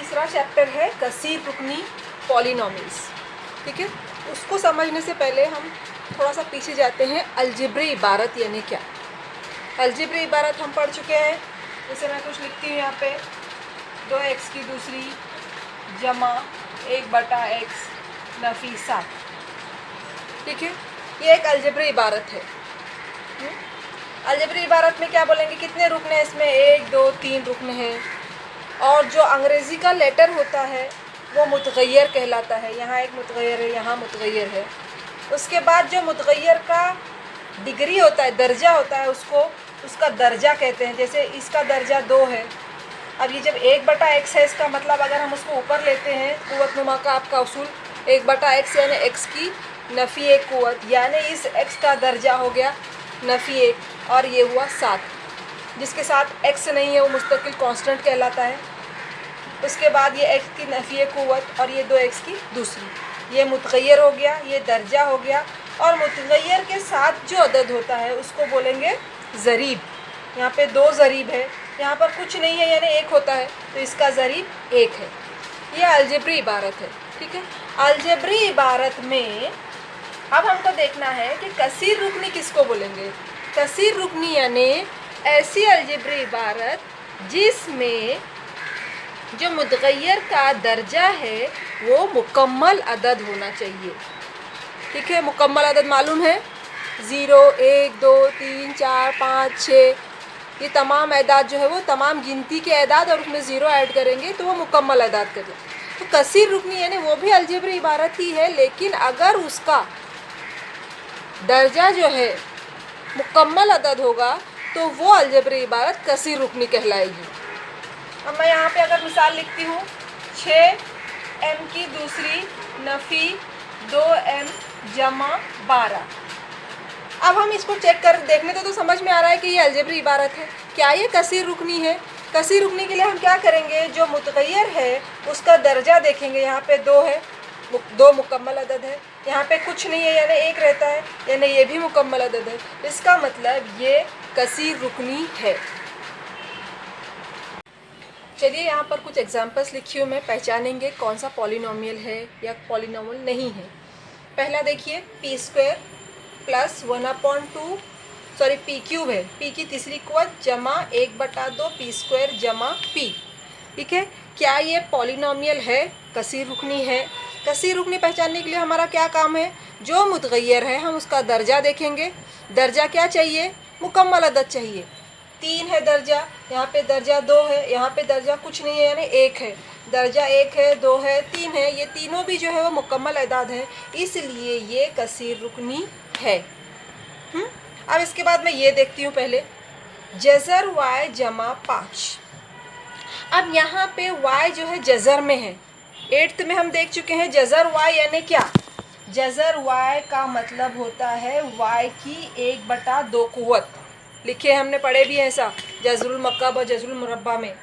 तीसरा चैप्टर है कसीर रुकनी पॉलिनॉमियल्स। ठीक है, उसको समझने से पहले हम थोड़ा सा पीछे जाते हैं। अलजेब्री इबारत यानी क्या? अलजेब्री इबारत हम पढ़ चुके हैं। जैसे मैं कुछ लिखती हूँ यहाँ पे 2x की दूसरी जमा 1/x नफी 7। ठीक है, ये एक अलजेब्री इबारत है। अलजेब्री इबारत में क्या बोलेंगे, कितने रुकने हैं इसमें? 1 2 3 रुकने हैं। और जो अंग्रेज़ी का लेटर होता है वो मुतगय्यर कहलाता है। यहाँ एक मुतगय्यर है, यहाँ मुतगय्यर है। उसके बाद जो मुतगय्यर का डिग्री होता है, दर्जा होता है, उसका दर्जा कहते हैं। जैसे इसका दर्जा 2 है। अब ये जब 1/x है, इसका मतलब अगर हम उसको ऊपर लेते हैं, क़ुव्वत नुमा का आपका उसूल 1/x यानी x की नफ़ी 1 क़ुव्वत, यानी इस x का दर्जा हो गया नफ़ी 1 और ये हुआ 7। जिसके साथ x नहीं है वो मुस्तकिल कांस्टेंट कहलाता है। उसके बाद ये x की नफ़ी 1 क़ुव्वत और ये 2x की दूसरी, ये मुतगय्यर हो गया, ये दर्जा हो गया। और मुतगय्यर के साथ जो अदद होता है उसको बोलेंगे ज़रीब। यहाँ पे 2 ज़रीब है, यहाँ पर कुछ नहीं है यानी 1 होता है, तो इसका ज़रीब 1 है। ये अलजेब्री इबारत है। ठीक है, अलजेब्री इबारत में अब हमको देखना है कि कसीर रुकनी किसको बोलेंगे। कसीर रुकनी यानी ऐसी अलजेब्री इबारत जिसमें जो मुतगय्यर का दर्जा है वो मुकम्मल अदद होना चाहिए। ठीक है, मुकम्मल अदद मालूम है, 0 1 2 3 4 5 6, ये तमाम एदाद जो है वो तमाम गिनती के एदाद और उसमें 0 ऐड करेंगे तो वो मुकम्मल अदाद करें। तो कसीर रुकनी यानी वो भी अलजेब्री इबारत ही है, लेकिन अगर उसका दर्जा जो है मुकम्मल अदद होगा तो वो अलजेब्री इबारत कसीर रुकनी कहलाएगी। अब मैं यहाँ पे अगर मिसाल लिखती हूँ 6m की दूसरी नफ़ी 2m जमा 12। अब हम इसको चेक कर देखने तो समझ में आ रहा है कि ये अलजेब्री इबारत है। क्या ये कसीर रुकनी है? कसीर रुकनी के लिए हम क्या करेंगे, जो मुतगय्यर है उसका दर्जा देखेंगे। यहाँ पे 2 है, 2 मुकम्मल अदद है। यहाँ पे कुछ नहीं है यानी 1 रहता है, यानी ये भी मुकम्मल अदद है। इसका मतलब ये कसीर रुकनी है। चलिए यहाँ पर कुछ एग्जांपल्स लिखी हूँ मैं, पहचानेंगे कौन सा पॉलिनोमियल है या पॉलिनोमियल नहीं है। पहला देखिए p² प्लस 1/2 सॉरी p³ है, p की तीसरी क़ुव्वत जमा 1/2 p² जमा p। ठीक है, क्या ये पॉलिनोमियल है? कसीर रुकनी है। कसीर रुकनी पहचानने के लिए हमारा क्या काम है, जो मुतगय्यर है हम उसका दर्जा देखेंगे। दर्जा क्या चाहिए? मुकम्मल अदद चाहिए। 3 है दर्जा, यहाँ पे दर्जा 2 है, यहाँ पे दर्जा कुछ नहीं है यानी 1 है। दर्जा 1 है, 2 है, 3 है, ये तीनों भी जो है वो मुकम्मल अदाद है, इसलिए ये कसीर रुकनी है। अब इसके बाद मैं ये देखती हूँ पहले जज़र y जमा 5। अब यहाँ पे y जो है जज़र में है। 8th में हम देख चुके हैं जज़र y यानी क्या। जज़र y का मतलब होता है y की 1/2 क़ुव्वत। लिखे हमने पढ़े भी हैं ऐसा जज़रुल मक्कब और जज़रुल मुरब्बा में।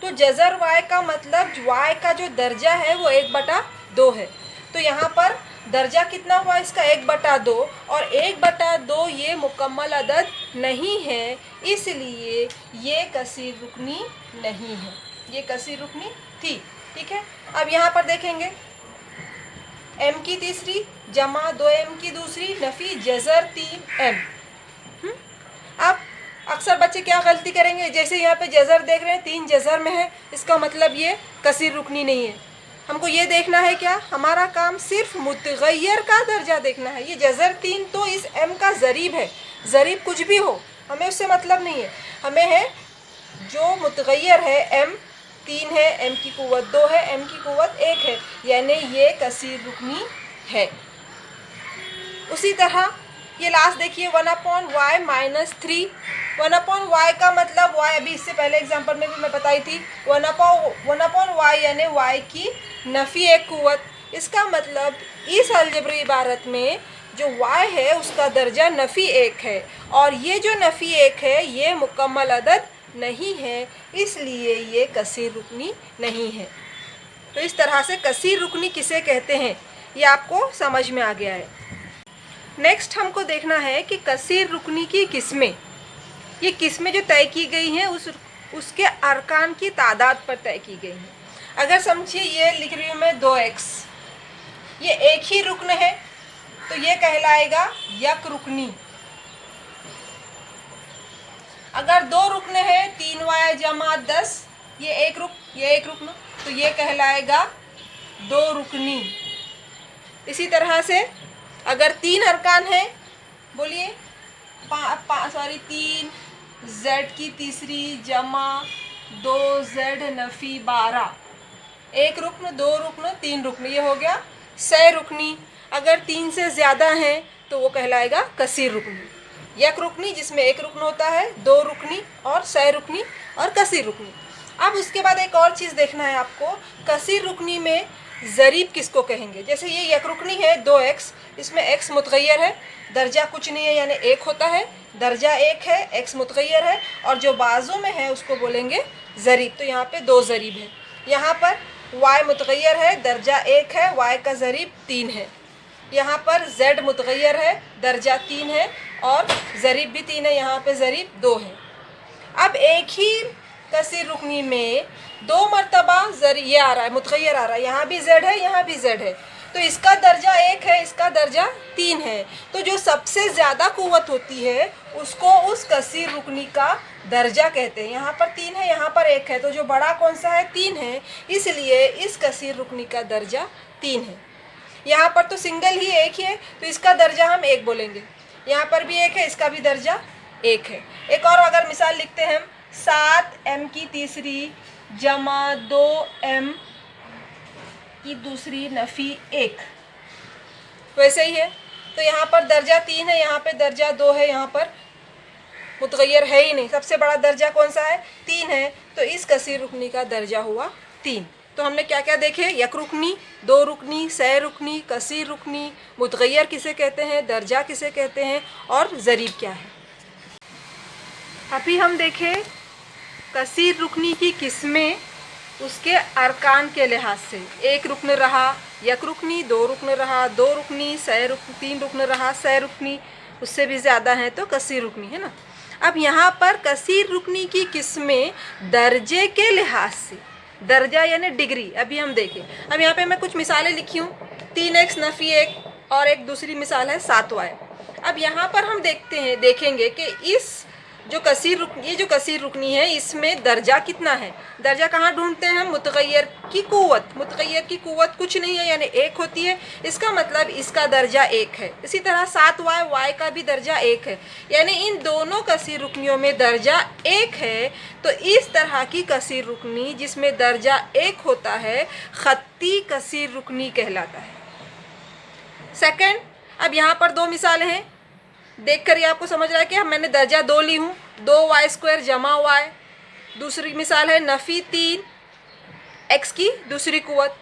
तो जज़र y का मतलब y का जो दर्जा है वो 1/2 है। तो यहाँ पर दर्जा कितना हुआ इसका 1/2, और 1/2 ये मुकम्मल अदद नहीं है, इसलिए ये कसीर रुकनी नहीं है। ये कसीर रुकनी थी। ठीक है, अब यहाँ पर देखेंगे m की तीसरी जमा 2m की दूसरी नफ़ी जज़र 3m। अब अक्सर बच्चे क्या गलती करेंगे, जैसे यहाँ पे जज़र देख रहे हैं 3 जज़र में है, इसका मतलब ये कसीर रुकनी नहीं है। हमको ये देखना है क्या, हमारा काम सिर्फ मुतगय्यर का दर्जा देखना है। ये जज़र 3 तो इस m का ज़रीब है, ज़रीब कुछ भी हो हमें उससे मतलब नहीं है। हमें है जो मुतगय्यर है m 3 है, m की क़ुव्वत 2 है, m की क़ुव्वत 1 है, यानी ये कसीर रुकनी है। उसी तरह ये लास्ट देखिए 1/y माइनस 3। 1/y का मतलब y, अभी इससे पहले एग्जांपल में भी मैं बताई थी, 1/y यानी y की नफ़ी 1 क़ुव्वत। इसका मतलब इस अलजेब्री इबारत में जो y है उसका दर्जा नफ़ी 1 है, और ये जो नफ़ी 1 है ये मुकम्मल अदद नहीं है, इसलिए ये कसीर रुकनी नहीं है। तो इस तरह से कसीर रुकनी किसे कहते हैं ये आपको समझ में आ गया है। नेक्स्ट हमको देखना है कि कसीर रुकनी की किस्में, ये किस्में जो तय की गई हैं उसके अरकान की तादाद पर तय की गई हैं। अगर समझिए ये लिख रही हूँ मैं 2x, ये एक ही रुक्न है तो ये कहलाएगा यक रुकनी। अगर दो रुकने हैं 3y जमा 10, ये एक रुकन, तो ये कहलाएगा दो रुकनी। इसी तरह से अगर 3 अरकान है, बोलिए 3 z की तीसरी जमा 2z नफी 12, एक रुकन, दो रुकन, 3 रुकन, ये हो गया सह रुकनी। अगर 3 से ज़्यादा हैं तो वो कहलाएगा कसीर रुकनी। यक रुकनी जिसमें एक रुकन होता है, दो रुकनी और सह रुकनी और कसीर रुकनी। अब उसके बाद एक और चीज़ देखना है आपको, कसीर रुकनी में ज़रीब किसको कहेंगे। जैसे ये यक रुकनी है 2x, इसमें x मुतगय्यर है, दर्जा कुछ नहीं है यानी एक होता है, दर्जा एक है, x मुतगय्यर है, और जो बाजू में है उसको बोलेंगे ज़रीब। तो यहाँ पे 2 ज़रीब है। यहाँ पर y मुतगय्यर है, दर्जा एक है, y का ज़रीब 3 है। यहाँ पर z मुतगय्यर है, दर्जा 3 है और ज़रीब भी 3 है, यहाँ पे ज़रीब 2 है। अब एक ही कसीर रुकनी में 2 मरतबा ये आ रहा है, मुतगय्यर आ रहा है, यहाँ भी z है, यहाँ भी z है, तो इसका दर्जा 1 है, इसका दर्जा 3 है। तो जो सबसे ज़्यादा कुव्वत होती है उसको उस कसीर रुकनी का दर्जा कहते हैं। यहाँ पर 3 है, यहाँ पर 1 है, तो जो बड़ा कौन सा है, 3 है, इसलिए इस कसीर रुकनी का दर्जा 3 है। यहाँ पर तो सिंगल ही एक ही है तो इसका दर्जा हम 1 बोलेंगे। यहाँ पर भी 1 है, इसका भी दर्जा 1 है। एक और अगर मिसाल लिखते हैं हम, 7m की तीसरी जमा 2m की दूसरी नफ़ी 1, वैसे ही है। तो यहाँ पर दर्जा 3 है, यहाँ पे दर्जा 2 है, यहाँ पर मुतगय्यर है ही नहीं, सबसे बड़ा दर्जा कौन सा है, 3 है, तो इस कसीर रुकनी का दर्जा हुआ 3। तो हमने क्या क्या देखे, यक रुकनी, दो रुकनी, सह रुकनी, कसीर रुकनी, मुतगय्यर किसे कहते हैं, दर्जा किसे कहते हैं, और ज़रीब क्या है। अभी हम देखें कसीर रुकनी की किस्में उसके अरकान के लिहाज से। एक रुकन रहा यक रुकनी, दो रुकन रहा दो रुकनी, सह रुकनी, 3 रुकन रहा सह रुकनी, उससे भी ज़्यादा है तो कसीर रुकनी है ना। अब यहाँ पर कसीर रुकनी की किस्में दर्जे के लिहाज से, दर्जा यानी डिग्री। अभी हम देखें, अब यहाँ पे मैं कुछ मिसालें लिखी हूँ, 3x नफ़ी 1 और एक दूसरी मिसाल है 7y। अब यहाँ पर हम देखेंगे कि इस जो कसीर रुकनी है इसमें दर्जा कितना है। दर्जा कहाँ ढूंढते हैं हम, मुतगय्यर की कुव्वत। मुतगय्यर की कुव्वत कुछ नहीं है यानी 1 होती है, इसका मतलब इसका दर्जा 1 है। इसी तरह 7y का भी दर्जा 1 है, यानी इन दोनों कसीर रुकनियों में दर्जा 1 है। तो इस तरह की कसीर रुकनी जिसमें दर्जा 1 होता है खत्ती कसीर रुकनी कहलाता है। सेकंड, अब यहाँ पर 2 मिसालें हैं, देख कर ये आपको समझ रहा है कि मैंने दर्जा 2 ली हूँ, 2y² जमा y। दूसरी मिसाल है नफ़ी 3 x की दूसरी कुव्वत,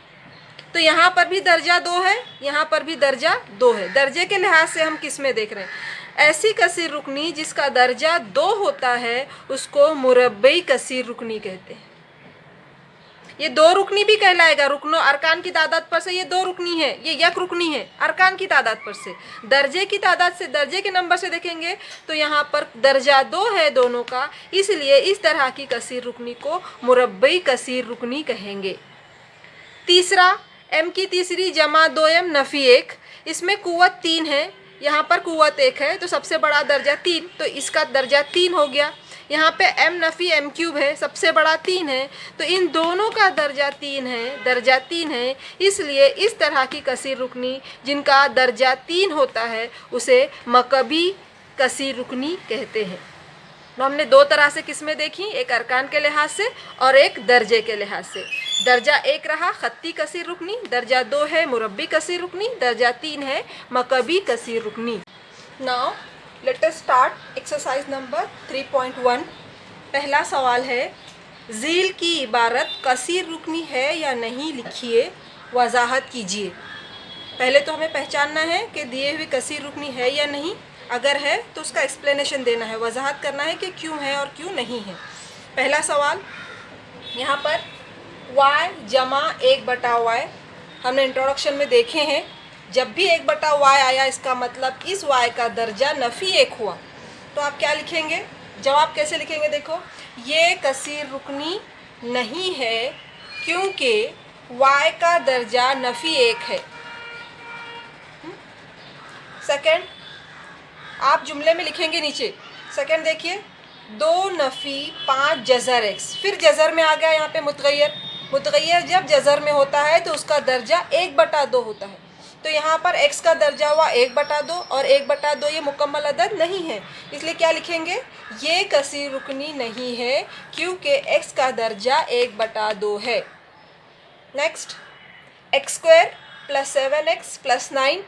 तो यहाँ पर भी दर्जा 2 है, यहाँ पर भी दर्जा 2 है। दर्जे के लिहाज से हम किस में देख रहे हैं, ऐसी कसीर रुकनी जिसका दर्जा 2 होता है उसको मुरब्बई कसीर रुकनी कहते हैं। ये 2 रुकनी भी कहलाएगा, रुकनों अरकान की तादाद पर से ये 2 रुकनी है, ये यक रुकनी है अरकान की तादाद पर से। दर्जे की तादाद से, दर्जे के नंबर से देखेंगे तो यहाँ पर दर्जा 2 है दोनों का, इसलिए इस तरह की कसीर रुकनी को मुरब्बई कसीर रुकनी कहेंगे। तीसरा, m की तीसरी जमा 2m नफ़ी 1, इसमें कुव्वत 3 है, यहाँ पर कुव्वत 1 है, तो सबसे बड़ा दर्जा 3, तो इसका दर्जा 3 हो गया। यहाँ पे m नफ़ी m³ है, सबसे बड़ा 3 है, तो इन दोनों का दर्जा 3 है, दर्जा 3 है। इसलिए इस तरह की कसीर रुकनी जिनका दर्जा 3 होता है उसे मकबी कसीर रुकनी कहते हैं। तो हमने 2 तरह से किस्में देखी, एक अरकान के लिहाज से और एक दर्जे के लिहाज से। दर्जा 1 रहा खत्ती कसीर रुकनी, दर्जा 2 है मुरब्बी कसीर रुकनी, दर्जा 3 है मकबी कसीर रुकनी। Now let us start exercise number 3.1। पहला सवाल है, ज़ील की इबारत कसीर रुकनी है या नहीं, लिखिए, वजाहत कीजिए। पहले तो हमें पहचानना है कि दिए हुए कसीर रुकनी है या नहीं, अगर है तो उसका एक्सप्लेनेशन देना है, वजाहत करना है कि क्यों है और क्यों नहीं है। पहला सवाल, यहाँ पर y जमा 1/y हमने इंट्रोडक्शन में देखे हैं, जब भी 1/y आया इसका मतलब इस y का दर्जा नफ़ी 1 हुआ। तो आप क्या लिखेंगे, जवाब कैसे लिखेंगे, देखो, ये कसीर रुकनी नहीं है क्योंकि y का दर्जा नफ़ी 1 है। सेकंड, आप जुमले में लिखेंगे नीचे। सेकंड देखिए, 2 नफ़ी 5 जज़र x, फिर जज़र में आ गया यहाँ पे मुतगय्यर। मुतगय्यर जब जज़र में होता है तो उसका दर्जा 1/2 होता है। तो यहाँ पर x का दर्जा हुआ 1/2 और 1/2 ये मुकम्मल अदद नहीं है, इसलिए क्या लिखेंगे, ये कसीर रुकनी नहीं है क्योंकि x का दर्जा 1/2 है। नेक्स्ट, x² + 7x + 9,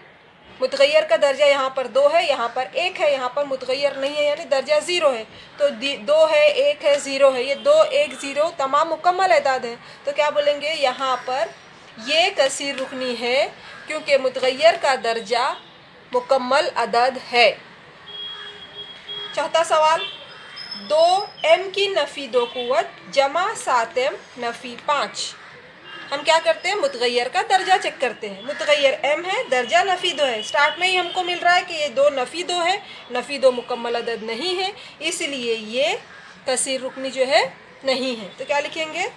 मुतगय्यर का दर्जा यहाँ पर 2 है, यहाँ पर 1 है, यहाँ पर मुतगय्यर नहीं है यानी दर्जा 0 है। तो 2 है, 1 है, 0 है, ये 2, 1, 0 तमाम मुकम्मल अदाद हैं। तो क्या बोलेंगे, यहाँ पर ये कसीर रुकनी है क्योंकि मुतगय्यर का दर्जा मुकम्मल अदद है। चौथा सवाल, 2m की नफ़ी 2 क़ुव्वत जमा 7m नफ़ी 5। हम क्या करते हैं, मुतगय्यर का दर्जा चेक करते हैं। मुतगय्यर m है, दर्जा नफ़ी 2 है। स्टार्ट में ही हमको मिल रहा है कि ये 2 नफ़ी 2 है, नफ़ी 2 मुकम्मल अदद नहीं है, इसलिए ये कसीर रुकनी जो है नहीं है। तो क्या लिखेंगे,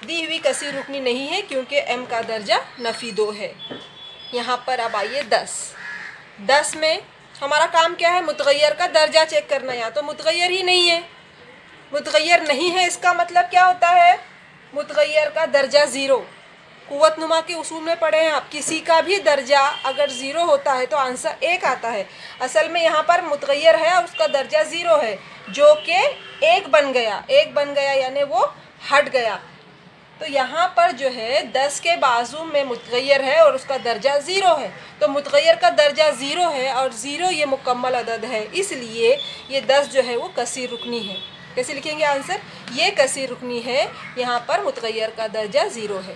दी हुई कसीर रुकनी नहीं है क्योंकि m का दर्जा नफ़ी 2 है। यहाँ पर अब आइए 10 में हमारा काम क्या है, मुतगय्यर का दर्जा चेक करना। यहाँ तो मुतगय्यर ही नहीं है, मुतगय्यर नहीं है इसका मतलब क्या होता है, मुतगय्यर का दर्जा 0। क़ुव्वत नुमा के उसूल में पढ़े हैं आप, किसी का भी दर्जा अगर 0 होता है तो आंसर 1 आता है। असल में यहाँ पर मुतगय्यर है और उसका दर्जा 0 है, जो कि 1 बन गया, 1 बन गया यानी वो हट गया। तो यहाँ पर जो है 10 के बाजू में मुतगय्यर है और उसका दर्जा 0 है। तो मुतगय्यर का दर्जा 0 है और 0 ये मुकम्मल अदद है, इसलिए ये 10 जो है वो कसीर रुकनी है। कैसे लिखेंगे आंसर, ये कसीर रुकनी है, यहाँ पर मुतगय्यर का दर्जा 0 है।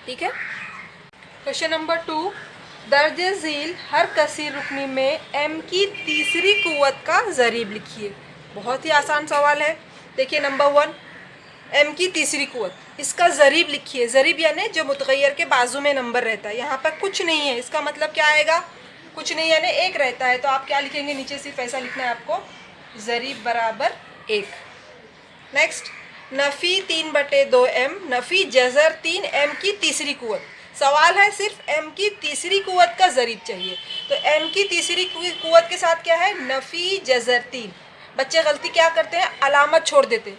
ठीक है। क्वेश्चन नंबर 2, दर्जे झील हर कसीर रुकनी में m की तीसरी क़ुव्वत का ज़रीब लिखिए। बहुत ही आसान सवाल है। देखिए नंबर 1, m की तीसरी क़ुव्वत, इसका ज़रीब लिखिए। ज़रीब यानी जो मुतगय्यर के बाजू में नंबर रहता है, यहाँ पर कुछ नहीं है, इसका मतलब क्या आएगा, कुछ नहीं यानी 1 रहता है। तो आप क्या लिखेंगे, नीचे सिर्फ ऐसा लिखना है आपको, ज़रीब बराबर 1। नेक्स्ट, नफ़ी 3/2m नफ़ी जज़र 3m की तीसरी क़ुव्वत। सवाल है सिर्फ m की तीसरी क़ुव्वत का ज़रीब चाहिए। तो m की तीसरी क़ुव्वत के साथ क्या है, नफ़ी जज़र 3। बच्चे गलती क्या करते हैं, अलामत छोड़ देते,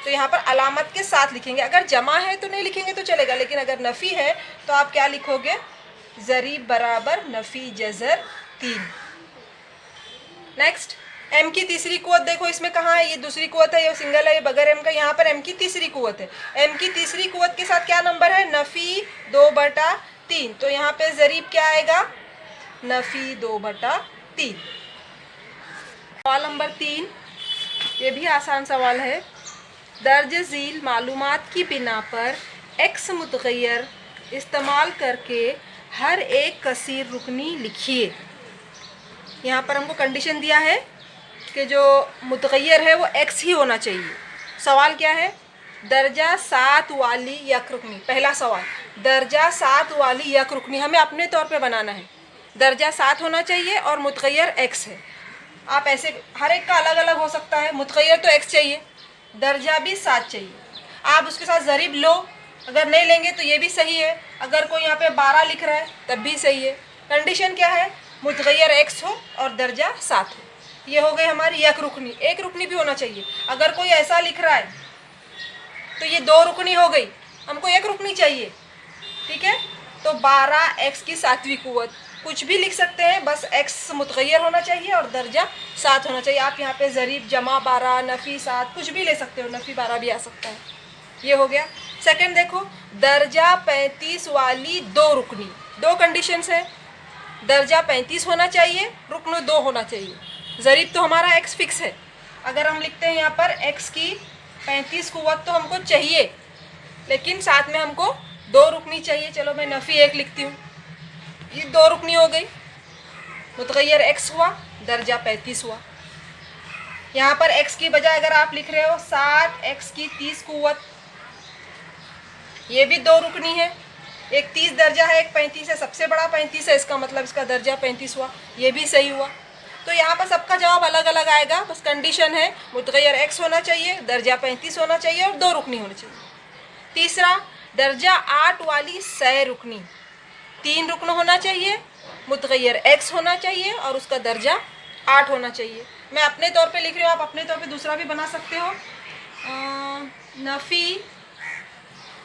तो यहाँ पर अलामत के साथ लिखेंगे। अगर जमा है तो नहीं लिखेंगे तो चलेगा, लेकिन अगर नफ़ी है तो आप क्या लिखोगे, ज़रीब बराबर नफ़ी जज़र 3। नेक्स्ट, m की तीसरी क़ुव्वत देखो इसमें कहाँ है, ये दूसरी क़ुव्वत है, ये सिंगल है, ये बगैर m का। यहाँ पर m की तीसरी क़ुव्वत है, m की तीसरी क़ुव्वत के साथ क्या नंबर है, नफ़ी 2/3। तो यहाँ पे ज़रीब क्या आएगा, नफ़ी 2/3। सवाल नंबर 3, ये भी आसान सवाल है। दर्ज झील मालूमात की बिना पर x मुतगय्यर इस्तेमाल करके हर एक कसीर रुकनी लिखिए। यहाँ पर हमको कंडीशन दिया है कि जो मुतगय्यर है वो x ही होना चाहिए। सवाल क्या है, दर्जा 7 वाली यक रुकनी। पहला सवाल, दर्जा 7 वाली यक रुकनी हमें अपने तौर पे बनाना है। दर्जा 7 होना चाहिए और मुतगय्यर x है। आप ऐसे हर एक का अलग अलग हो सकता है। मुतगय्यर तो x चाहिए, दर्जा भी 7 चाहिए। आप उसके साथ ज़रीब लो, अगर नहीं लेंगे तो ये भी सही है। अगर कोई यहाँ पे 12 लिख रहा है तब भी सही है। कंडीशन क्या है, मुतगय्यर x हो और दर्जा 7 हो। ये हो गई हमारी यक रुकनी। एक रुकनी भी होना चाहिए। अगर कोई ऐसा लिख रहा है तो ये 2 रुकनी हो गई, हमको 1 रुकनी चाहिए। ठीक है, तो 12x की 7वीं क़ुव्वत, कुछ भी लिख सकते हैं, बस x मुतगय्यर होना चाहिए और दर्जा 7 होना चाहिए। आप यहाँ पे ज़रीब जमा 12 नफ़ी 7 कुछ भी ले सकते हो, नफ़ी 12 भी आ सकता है। ये हो गया। सेकंड देखो, दर्जा 35 वाली 2 रुकनी। 2 कंडीशंस है, दर्जा 35 होना चाहिए, रुकन 2 होना चाहिए। ज़रीब तो हमारा x फिक्स है। अगर हम लिखते हैं यहाँ पर x की 35 क़ुव्वत तो हमको चाहिए, लेकिन साथ में हमको 2 रुकनी चाहिए। चलो मैं नफ़ी 1 लिखती हूँ, ये 2 रुकनी हो गई। मुतगय्यर x हुआ, दर्जा 35 हुआ। यहाँ पर x की बजाय अगर आप लिख रहे हो 7x की 30 क़ुव्वत, ये भी 2 रुकनी है। एक 30 दर्जा है, एक 35 है, सबसे बड़ा 35 है, इसका मतलब इसका दर्जा 35 हुआ। ये भी सही हुआ। तो यहाँ पर सबका जवाब अलग अलग आएगा। बस कंडीशन है मुतगय्यर x होना चाहिए, दर्जा 35 होना चाहिए और 2 रुकनी होनी चाहिए। तीसरा, दर्जा 8 वाली सह रुकनी, 3 रुकन होना चाहिए, मुतगैर x होना चाहिए और उसका दर्जा 8 होना चाहिए। मैं अपने तौर पे लिख रही हूँ, आप अपने तौर पे दूसरा भी बना सकते हो। नफ़ी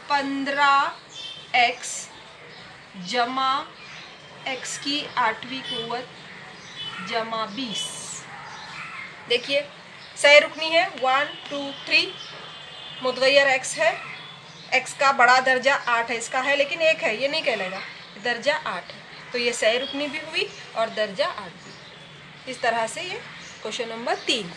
15x जमा x की 8वीं कुव्वत जमा 20। देखिए सह रुकनी है 1 2 3, मुतगैर x है, x का बड़ा दर्जा 8 है, इसका है लेकिन 1 है, ये नहीं कहलाएगा, दर्जा 8 है, तो ये सह रुकनी भी हुई और दर्जा 8 भी। इस तरह से ये क्वेश्चन नंबर 3।